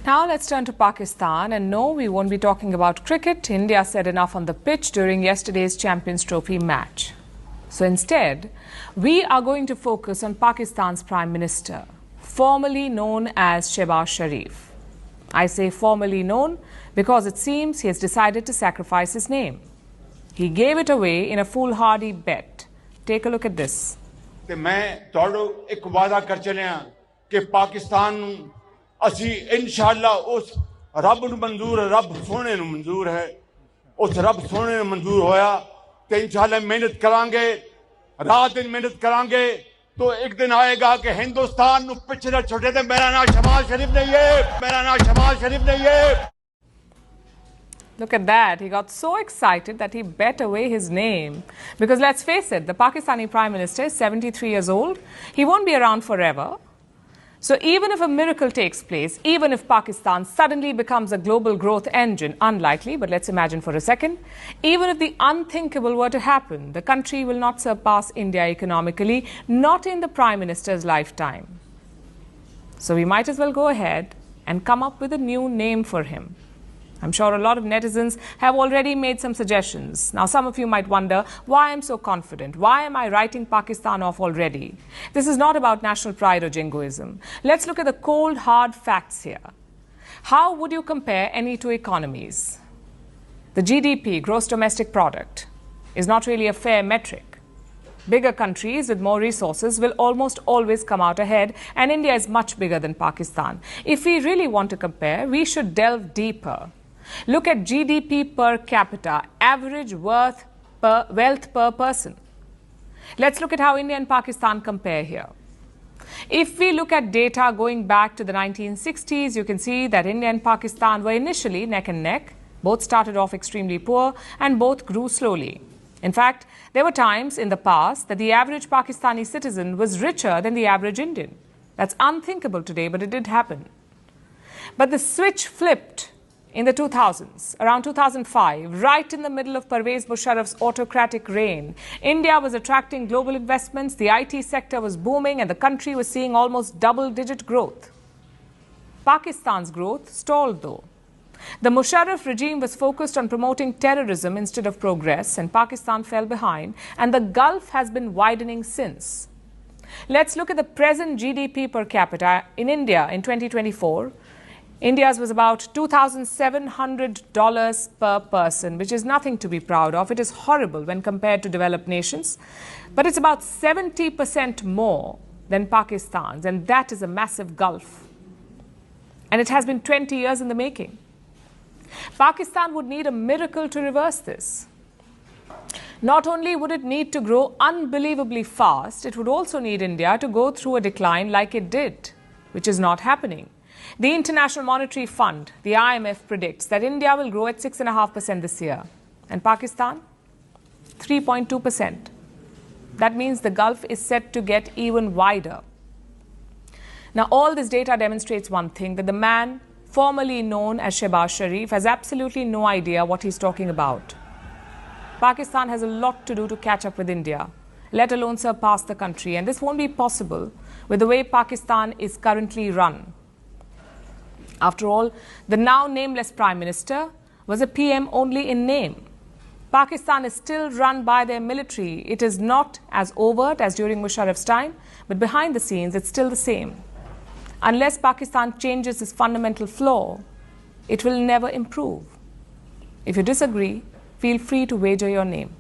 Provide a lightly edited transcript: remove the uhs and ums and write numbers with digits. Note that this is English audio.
Now let's turn to Pakistan, and no, we won't be talking about cricket. India said enough on the pitch during yesterday's Champions Trophy match. So instead, we are going to focus on Pakistan's Prime Minister, formerly known as Shehbaz Sharif. I say formerly known because it seems he has decided to sacrifice his name. He gave it away in a foolhardy bet. Take a look at this. मैं तोड़ो एक वादा कर चलिया कि पाकिस्तान असी इंशाअल्लाह उस रब नूं मंजूर रब सोने नूं मंजूर है उस रब सोने नूं मंजूर होया तो इंशाअल्लाह मेहनत करांगे रात दिन मेहनत करांगे तो एक दिन आएगा कि हिंदुस्तान नूं पिछे ना छोड़े ते मेरा नाम शहबाज शरीफ नहीं है मेरा नाम शहबाज शरीफ नहीं है. Look at that. He got so excited that he bet away his name. Because let's face it, the Pakistani Prime Minister is 73 years old. He won't be around forever. So even if a miracle takes place, even if Pakistan suddenly becomes a global growth engine, unlikely, but let's imagine for a second, even if the unthinkable were to happen, the country will not surpass India economically, not in the Prime Minister's lifetime. So we might as well go ahead and come up with a new name for him. I'm sure a lot of netizens have already made some suggestions. Now, some of you might wonder why I'm so confident. Why am I writing Pakistan off already? This is not about national pride or jingoism. Let's look at the cold, hard facts here. How would you compare any two economies? The GDP, gross domestic product, is not really a fair metric. Bigger countries with more resources will almost always come out ahead, and India is much bigger than Pakistan. If we really want to compare, we should delve deeper. Look at GDP per capita, average wealth per person. Let's look at how India and Pakistan compare here. If we look at data going back to the 1960s, you can see that India and Pakistan were initially neck and neck. Both started off extremely poor and both grew slowly. In fact, there were times in the past that the average Pakistani citizen was richer than the average Indian. That's unthinkable today, but it did happen. But the switch flipped in the 2000s, around 2005, right in the middle of Pervez Musharraf's autocratic reign. India was attracting global investments, the IT sector was booming, and the country was seeing almost double-digit growth. Pakistan's growth stalled, though. The Musharraf regime was focused on promoting terrorism instead of progress, and Pakistan fell behind, and the gulf has been widening since. Let's look at the present GDP per capita in India in 2024. India's was about $2,700 per person, which is nothing to be proud of. It is horrible when compared to developed nations. But it's about 70% more than Pakistan's, and that is a massive gulf. And it has been 20 years in the making. Pakistan would need a miracle to reverse this. Not only would it need to grow unbelievably fast, it would also need India to go through a decline like it did, which is not happening. The International Monetary Fund, the IMF, predicts that India will grow at 6.5% this year, and Pakistan, 3.2%. That means the gulf is set to get even wider. Now, all this data demonstrates one thing, that the man formerly known as Shehbaz Sharif has absolutely no idea what he's talking about. Pakistan has a lot to do to catch up with India, let alone surpass the country, and this won't be possible with the way Pakistan is currently run. After all, the now nameless Prime Minister was a PM only in name. Pakistan is still run by their military. It is not as overt as during Musharraf's time, but behind the scenes, it's still the same. Unless Pakistan changes this fundamental flaw, it will never improve. If you disagree, feel free to wager your name.